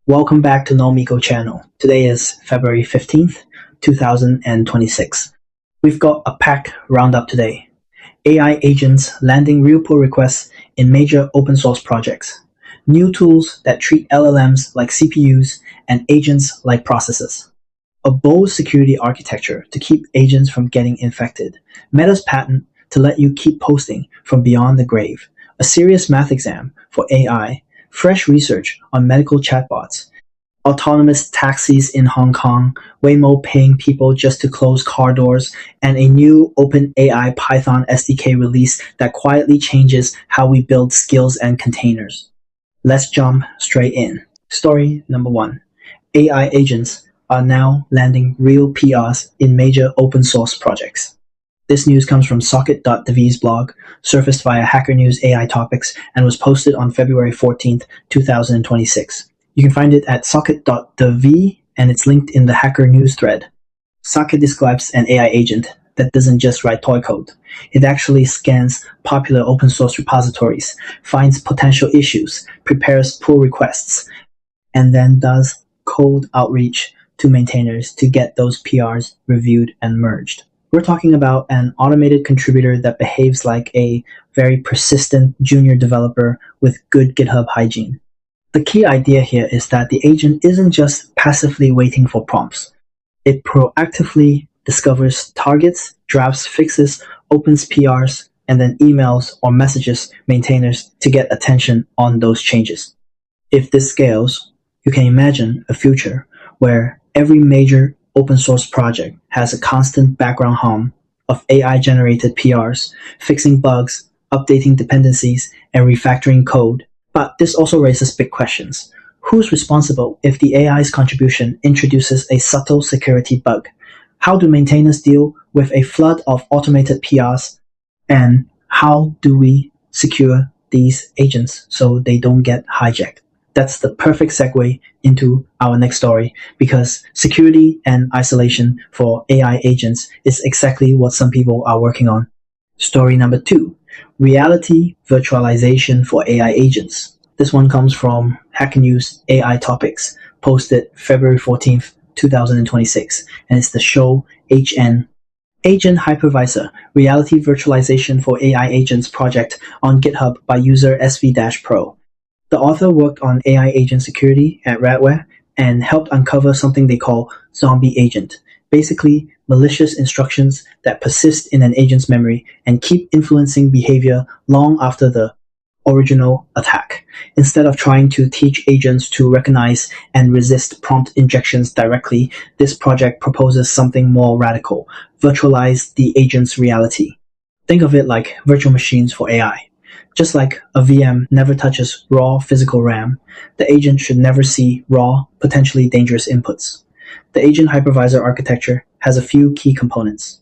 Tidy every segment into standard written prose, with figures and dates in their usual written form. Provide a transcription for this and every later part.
Welcome back to NoMiko channel. Today is February 15th, 2026. We've got a packed roundup today. AI agents landing real pull requests in major open source projects. New tools that treat LLMs like CPUs and agents like processors. A bold security architecture to keep agents from getting infected. Meta's patent to let you keep posting from beyond the grave. A serious math exam for AI. Fresh research on medical chatbots, autonomous taxis in Hong Kong, Waymo paying people just to close car doors, and a new OpenAI Python SDK release that quietly changes how we build skills and containers. Let's jump straight in. Story number 1. AI agents are now landing real PRs in major open source projects. This news comes from Socket.dev's blog, surfaced via Hacker News AI Topics, and was posted on February 14th, 2026. You can find it at Socket.dev, and it's linked in the Hacker News thread. Socket describes an AI agent that doesn't just write toy code. It actually scans popular open source repositories, finds potential issues, prepares pull requests, and then does cold outreach to maintainers to get those PRs reviewed and merged. We're talking about an automated contributor that behaves like a very persistent junior developer with good GitHub hygiene. The key idea here is that the agent isn't just passively waiting for prompts. It proactively discovers targets, drafts fixes, opens PRs, and then emails or messages maintainers to get attention on those changes. If this scales, you can imagine a future where every major open source project has a constant background hum of AI-generated PRs, fixing bugs, updating dependencies, and refactoring code. But this also raises big questions. Who's responsible if the AI's contribution introduces a subtle security bug? How do maintainers deal with a flood of automated PRs? And how do we secure these agents so they don't get hijacked? That's the perfect segue into our next story, because security and isolation for AI agents is exactly what some people are working on. Story number 2, reality virtualization for AI agents. This one comes from Hacker News AI Topics, posted February 14th, 2026, and it's the show HN. Agent Hypervisor, reality virtualization for AI agents project on GitHub by user SV-Pro. The author worked on AI agent security at Radware and helped uncover something they call ZombieAgent, basically malicious instructions that persist in an agent's memory and keep influencing behavior long after the original attack. Instead of trying to teach agents to recognize and resist prompt injections directly, this project proposes something more radical: virtualize the agent's reality. Think of it like virtual machines for AI. Just like a VM never touches raw physical RAM, the agent should never see raw, potentially dangerous inputs. The agent hypervisor architecture has a few key components.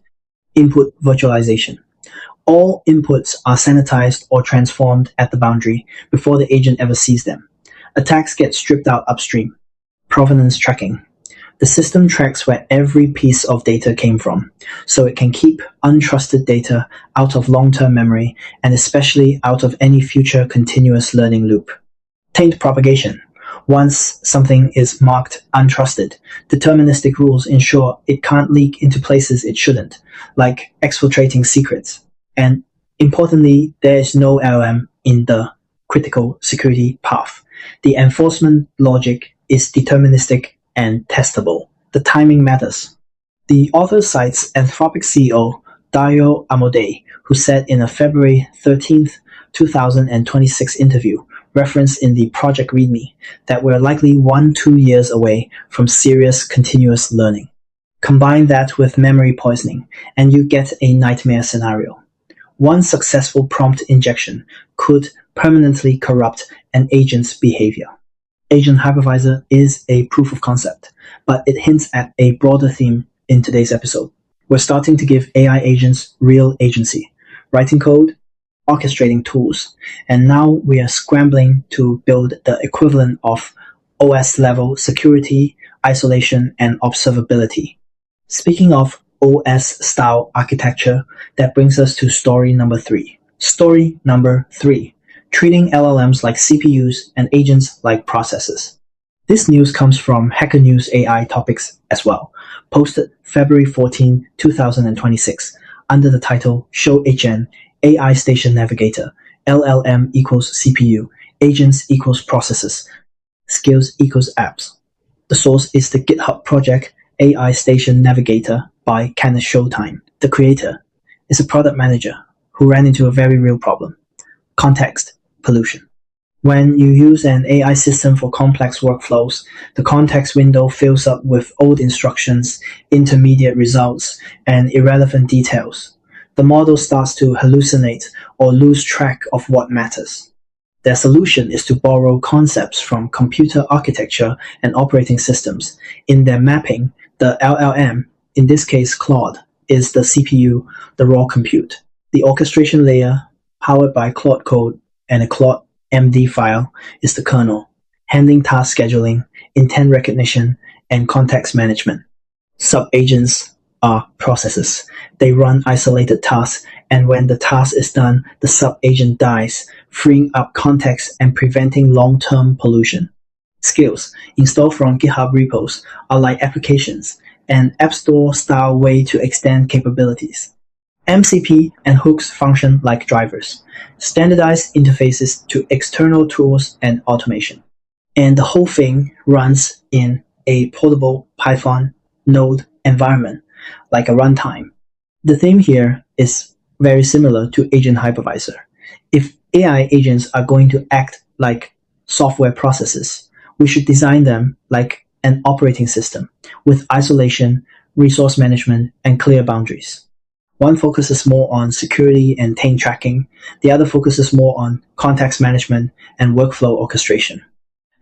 Input virtualization. All inputs are sanitized or transformed at the boundary before the agent ever sees them. Attacks get stripped out upstream. Provenance tracking. The system tracks where every piece of data came from, so it can keep untrusted data out of long-term memory and especially out of any future continuous learning loop. Taint propagation. Once something is marked untrusted, deterministic rules ensure it can't leak into places it shouldn't, like exfiltrating secrets. And importantly, there is no LLM in the critical security path. The enforcement logic is deterministic and testable. The timing matters. The author cites Anthropic CEO Dario Amodei, who said in a February 13th, 2026 interview, referenced in the project README, that we're likely 1-2 years away from serious continuous learning. Combine that with memory poisoning, and you get a nightmare scenario. One successful prompt injection could permanently corrupt an agent's behavior. Agent Hypervisor is a proof of concept, but it hints at a broader theme in today's episode. We're starting to give AI agents real agency, writing code, orchestrating tools, and now we are scrambling to build the equivalent of OS-level security, isolation, and observability. Speaking of OS-style architecture, that brings us to story number 3. Story number 3. Treating LLMs like CPUs and agents like processors. This news comes from Hacker News AI Topics as well, posted February 14, 2026, under the title Show HN AI Station Navigator, LLM equals CPU, agents equals processes, skills equals apps. The source is the GitHub project AI Station Navigator by canishowtime. The creator is a product manager who ran into a very real problem: context pollution. When you use an AI system for complex workflows, the context window fills up with old instructions, intermediate results, and irrelevant details. The model starts to hallucinate or lose track of what matters. Their solution is to borrow concepts from computer architecture and operating systems. In their mapping, the LLM, in this case Claude, is the CPU, the raw compute. The orchestration layer, powered by Claude code and a Claude MD file, is the kernel, handling task scheduling, intent recognition, and context management. Sub-agents are processes. They run isolated tasks, and when the task is done, the sub-agent dies, freeing up context and preventing long-term pollution. Skills, installed from GitHub repos, are like applications, an App Store-style way to extend capabilities. MCP and hooks function like drivers, standardized interfaces to external tools and automation. And the whole thing runs in a portable Python node environment, like a runtime. The theme here is very similar to Agent Hypervisor. If AI agents are going to act like software processes, we should design them like an operating system with isolation, resource management, and clear boundaries. One focuses more on security and taint tracking. The other focuses more on context management and workflow orchestration.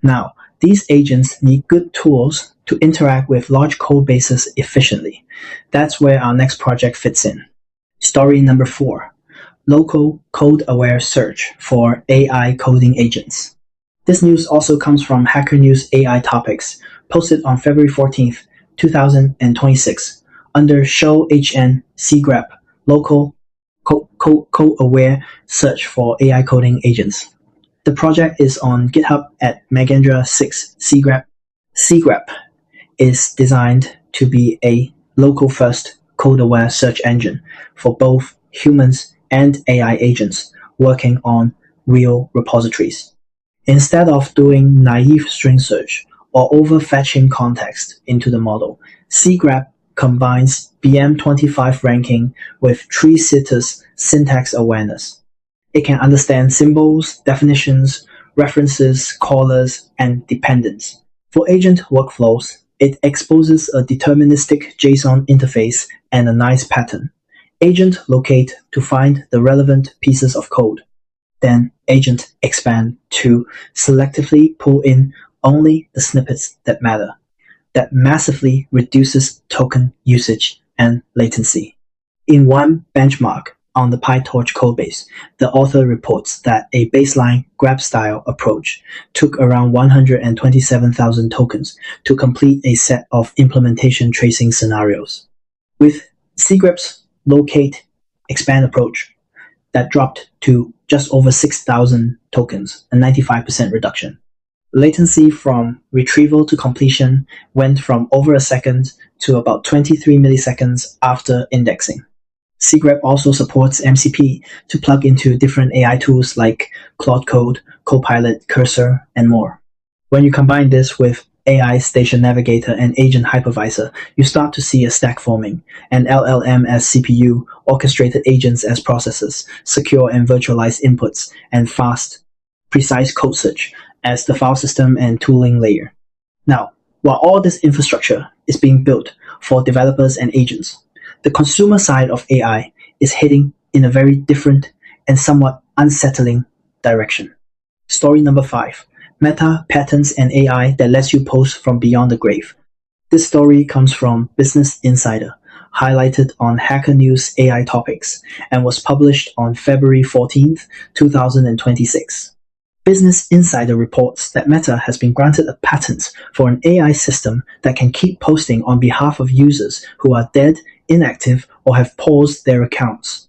Now, these agents need good tools to interact with large code bases efficiently. That's where our next project fits in. Story number 4. Local code-aware search for AI coding agents. This news also comes from Hacker News AI Topics, posted on February 14th, 2026, under Show HN cgrep, local code-aware search for AI coding agents. The project is on GitHub at Magendra 6 cgrep. cgrep is designed to be a local-first code-aware search engine for both humans and AI agents working on real repositories. Instead of doing naive string search or overfetching context into the model, cgrep combines BM25 ranking with tree-sitters syntax awareness. It can understand symbols, definitions, references, callers, and dependents. For agent workflows, it exposes a deterministic JSON interface and a nice pattern. Agent locate to find the relevant pieces of code. Then agent expand to selectively pull in only the snippets that matter. That massively reduces token usage and latency. In one benchmark on the PyTorch codebase, the author reports that a baseline grep-style approach took around 127,000 tokens to complete a set of implementation tracing scenarios. With cgrep's locate expand approach, that dropped to just over 6,000 tokens, a 95% reduction. Latency from retrieval to completion went from over a second to about 23 milliseconds after indexing. cgrep also supports MCP to plug into different AI tools like Claude Code, Copilot, Cursor, and more. When you combine this with AI Station Navigator and Agent Hypervisor, you start to see a stack forming: an LLM as CPU, orchestrated agents as processors, secure and virtualized inputs, and fast, precise code search as the file system and tooling layer. Now, while all this infrastructure is being built for developers and agents, the consumer side of AI is heading in a very different and somewhat unsettling direction. Story number 5. Meta patents an AI that lets you post from beyond the grave. This story comes from Business Insider, highlighted on Hacker News AI Topics, and was published on February 14th, 2026. Business Insider reports that Meta has been granted a patent for an AI system that can keep posting on behalf of users who are dead, inactive, or have paused their accounts.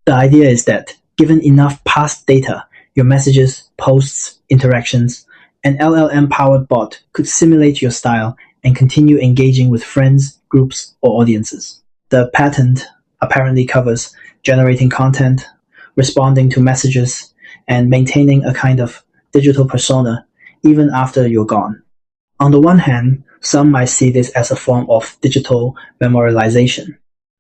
The idea is that, given enough past data, your messages, posts, interactions, An LLM-powered bot could simulate your style and continue engaging with friends, groups, or audiences. The patent apparently covers generating content, responding to messages, and maintaining a kind of digital persona even after you're gone. On the one hand, some might see this as a form of digital memorialization.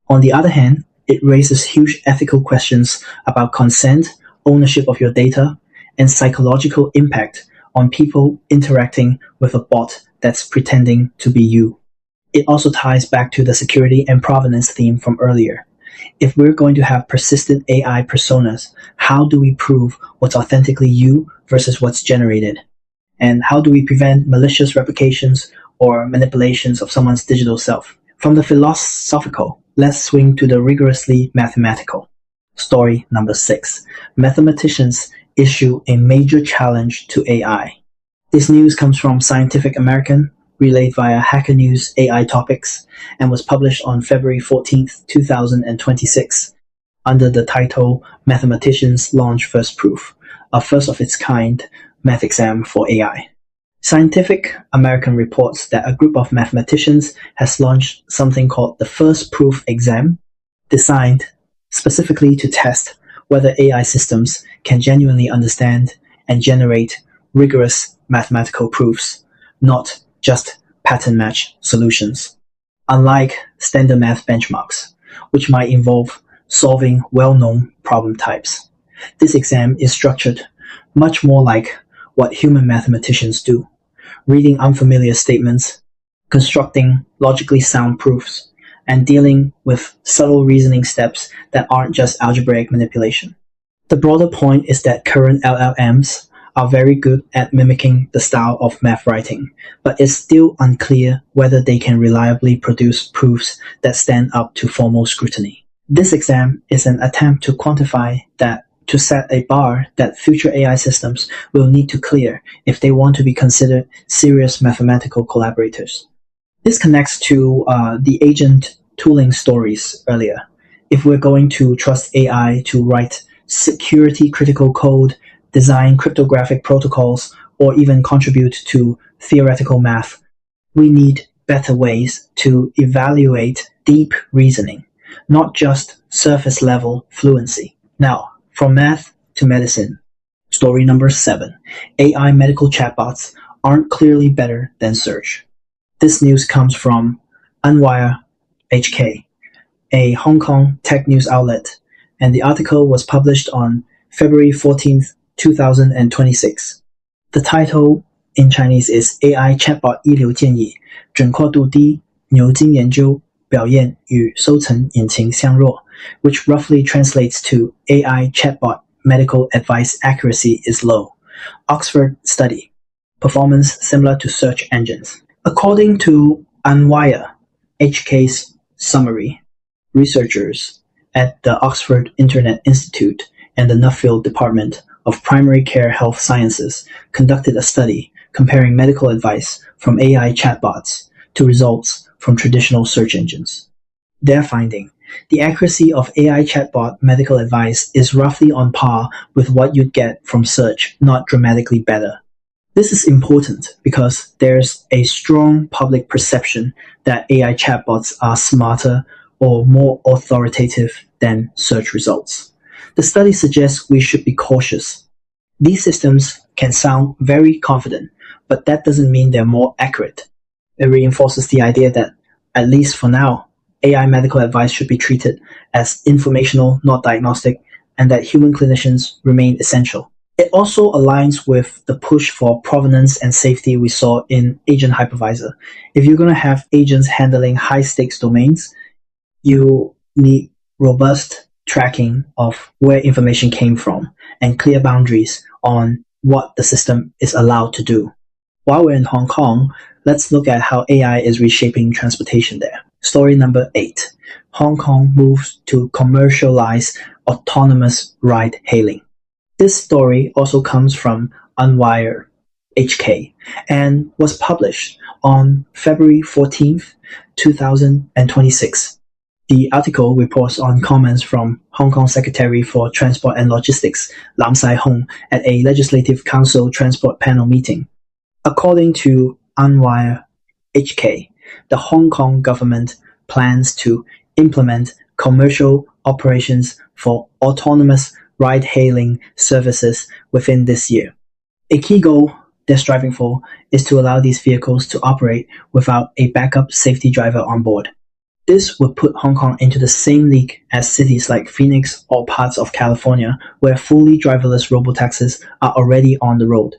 On the other hand, it raises huge ethical questions about consent, ownership of your data, and psychological impact on people interacting with a bot that's pretending to be you. It also ties back to the security and provenance theme from earlier. If we're going to have persistent AI personas, how do we prove what's authentically you versus what's generated? And how do we prevent malicious replications or manipulations of someone's digital self? From the philosophical, let's swing to the rigorously mathematical. Story number 6. Mathematicians issue a major challenge to AI. This news comes from Scientific American, relayed via Hacker News AI Topics, and was published on February 14, 2026, under the title Mathematicians Launch First Proof, a first-of-its-kind math exam for AI. Scientific American reports that a group of mathematicians has launched something called the First Proof exam, designed specifically to test whether AI systems can genuinely understand and generate rigorous mathematical proofs, not just pattern match solutions. Unlike standard math benchmarks, which might involve solving well-known problem types, this exam is structured much more like what human mathematicians do, reading unfamiliar statements, constructing logically sound proofs, and dealing with subtle reasoning steps that aren't just algebraic manipulation. The broader point is that current LLMs are very good at mimicking the style of math writing, but it's still unclear whether they can reliably produce proofs that stand up to formal scrutiny. This exam is an attempt to quantify that, to set a bar that future AI systems will need to clear if they want to be considered serious mathematical collaborators. This connects to the agent tooling stories earlier. If we're going to trust AI to write security-critical code, design cryptographic protocols, or even contribute to theoretical math, we need better ways to evaluate deep reasoning, not just surface-level fluency. Now, from math to medicine. Story number 7. AI medical chatbots aren't clearly better than search. This news comes from Unwire HK, a Hong Kong tech news outlet, and the article was published on February 14th, 2026. The title in Chinese is AI Chatbot 医疗建议准确度低牛津研究表验与搜寻引擎相若 which roughly translates to AI Chatbot Medical Advice Accuracy is Low. Oxford Study. Performance similar to search engines. According to Unwire HK's summary, researchers at the Oxford Internet Institute and the Nuffield Department of Primary Care Health Sciences conducted a study comparing medical advice from AI chatbots to results from traditional search engines. Their finding: the accuracy of AI chatbot medical advice is roughly on par with what you'd get from search, not dramatically better. This is important because there's a strong public perception that AI chatbots are smarter or more authoritative than search results. The study suggests we should be cautious. These systems can sound very confident, but that doesn't mean they're more accurate. It reinforces the idea that, at least for now, AI medical advice should be treated as informational, not diagnostic, and that human clinicians remain essential. It also aligns with the push for provenance and safety we saw in Agent Hypervisor. If you're going to have agents handling high-stakes domains, you need robust tracking of where information came from and clear boundaries on what the system is allowed to do. While we're in Hong Kong, let's look at how AI is reshaping transportation there. Story number 8. Hong Kong moves to commercialize autonomous ride-hailing. This story also comes from Unwire HK and was published on February 14th, 2026. The article reports on comments from Hong Kong Secretary for Transport and Logistics, Lam Sai Hung, at a Legislative Council Transport Panel meeting. According to Unwire HK, the Hong Kong government plans to implement commercial operations for autonomous ride-hailing services within this year. A key goal they're striving for is to allow these vehicles to operate without a backup safety driver on board. This would put Hong Kong into the same league as cities like Phoenix or parts of California, where fully driverless robotaxis are already on the road.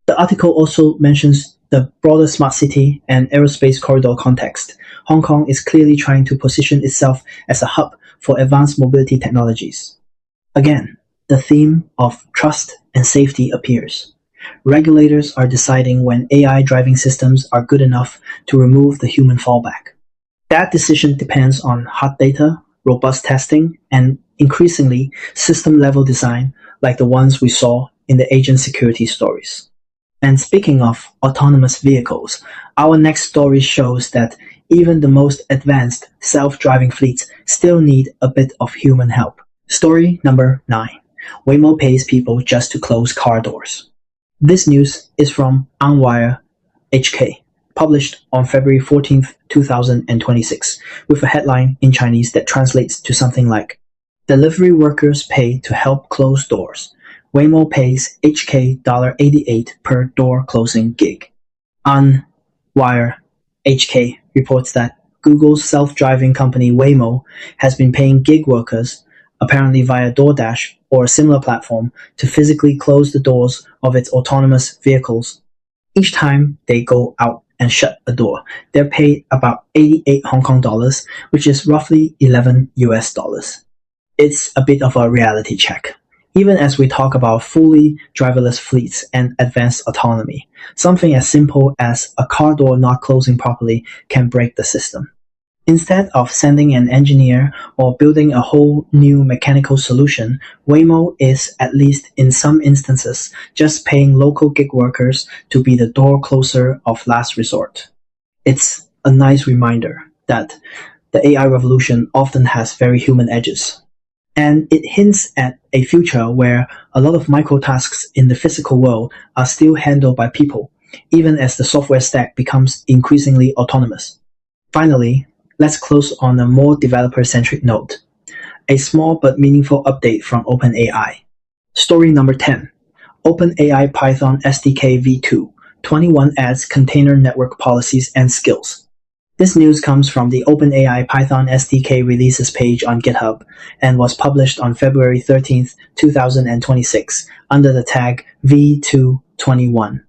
The article also mentions the broader smart city and aerospace corridor context. Hong Kong is clearly trying to position itself as a hub for advanced mobility technologies. Again, the theme of trust and safety appears. Regulators are deciding when AI driving systems are good enough to remove the human fallback. That decision depends on hard data, robust testing, and increasingly system-level design like the ones we saw in the agent security stories. And speaking of autonomous vehicles, our next story shows that even the most advanced self-driving fleets still need a bit of human help. Story number 9. Waymo pays people just to close car doors. This news is from Unwire HK, published on February 14th, 2026, with a headline in Chinese that translates to something like, "Delivery workers pay to help close doors. Waymo pays HK $88 per door closing gig." Unwire HK reports that Google's self-driving company Waymo has been paying gig workers, apparently via DoorDash or a similar platform, to physically close the doors of its autonomous vehicles. Each time they go out and shut a door, they're paid about 88 Hong Kong dollars, which is roughly 11 US dollars. It's a bit of a reality check. Even as we talk about fully driverless fleets and advanced autonomy, something as simple as a car door not closing properly can break the system. Instead of sending an engineer or building a whole new mechanical solution, Waymo is, at least in some instances, just paying local gig workers to be the door closer of last resort. It's a nice reminder that the AI revolution often has very human edges. And it hints at a future where a lot of microtasks in the physical world are still handled by people, even as the software stack becomes increasingly autonomous. Finally, let's close on a more developer-centric note. A small but meaningful update from OpenAI. Story number 10. OpenAI Python SDK v2, 21 adds container network policies and skills. This news comes from the OpenAI Python SDK releases page on GitHub and was published on February 13th, 2026 under the tag v221.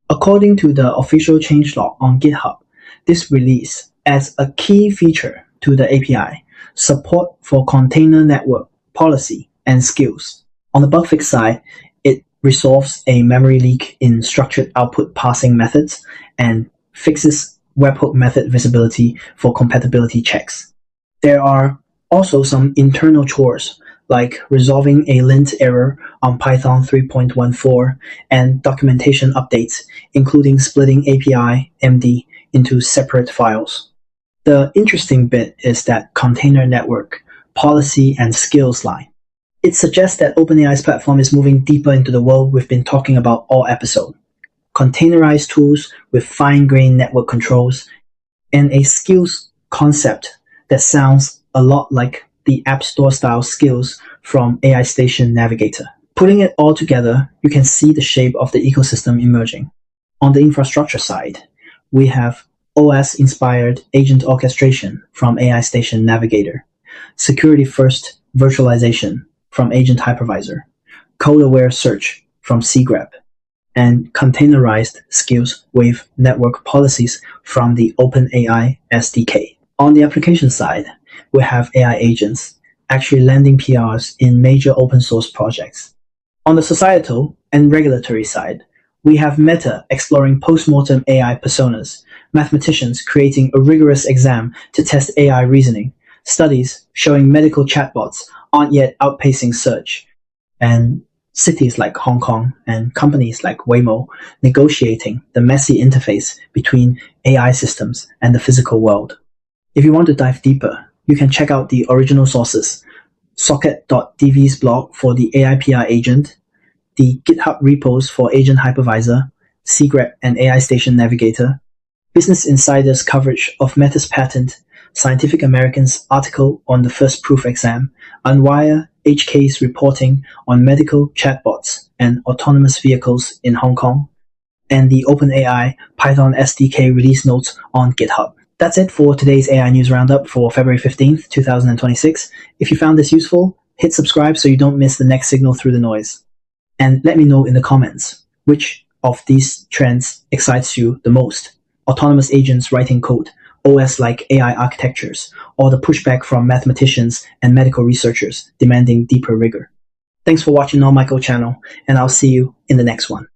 According to the official changelog on GitHub, this release adds a key feature to the API, support for container network policy and skills. On the bug fix side, it resolves a memory leak in structured output parsing methods and fixes webhook method visibility for compatibility checks. There are also some internal chores, like resolving a lint error on Python 3.14 and documentation updates, including splitting API MD into separate files. The interesting bit is that container network, policy, and skills line. It suggests that OpenAI's platform is moving deeper into the world we've been talking about all episode. Containerized tools with fine-grained network controls, and a skills concept that sounds a lot like the App Store-style skills from AI Station Navigator. Putting it all together, you can see the shape of the ecosystem emerging. On the infrastructure side, we have OS-inspired agent orchestration from AI Station Navigator, security-first virtualization from Agent Hypervisor, code-aware search from cgrep, and containerized skills with network policies from the OpenAI SDK. On the application side, we have AI agents actually landing PRs in major open source projects. On the societal and regulatory side, we have Meta exploring post-mortem AI personas, Mathematicians creating a rigorous exam to test AI reasoning, studies showing medical chatbots aren't yet outpacing search, and cities like Hong Kong and companies like Waymo negotiating the messy interface between AI systems and the physical world. If you want to dive deeper, you can check out the original sources, Socket.dev's blog for the AI PR agent, the GitHub repos for Agent Hypervisor, cgrep, and AI Station Navigator, Business Insider's coverage of Meta's patent, Scientific American's article on the first proof exam, Unwire HK's reporting on medical chatbots and autonomous vehicles in Hong Kong, and the OpenAI Python SDK release notes on GitHub. That's it for today's AI News Roundup for February 15th, 2026. If you found this useful, hit subscribe so you don't miss the next signal through the noise. And let me know in the comments, which of these trends excites you the most? Autonomous agents writing code, OS-like AI architectures, or the pushback from mathematicians and medical researchers demanding deeper rigor. Thanks for watching on my channel, and I'll see you in the next one.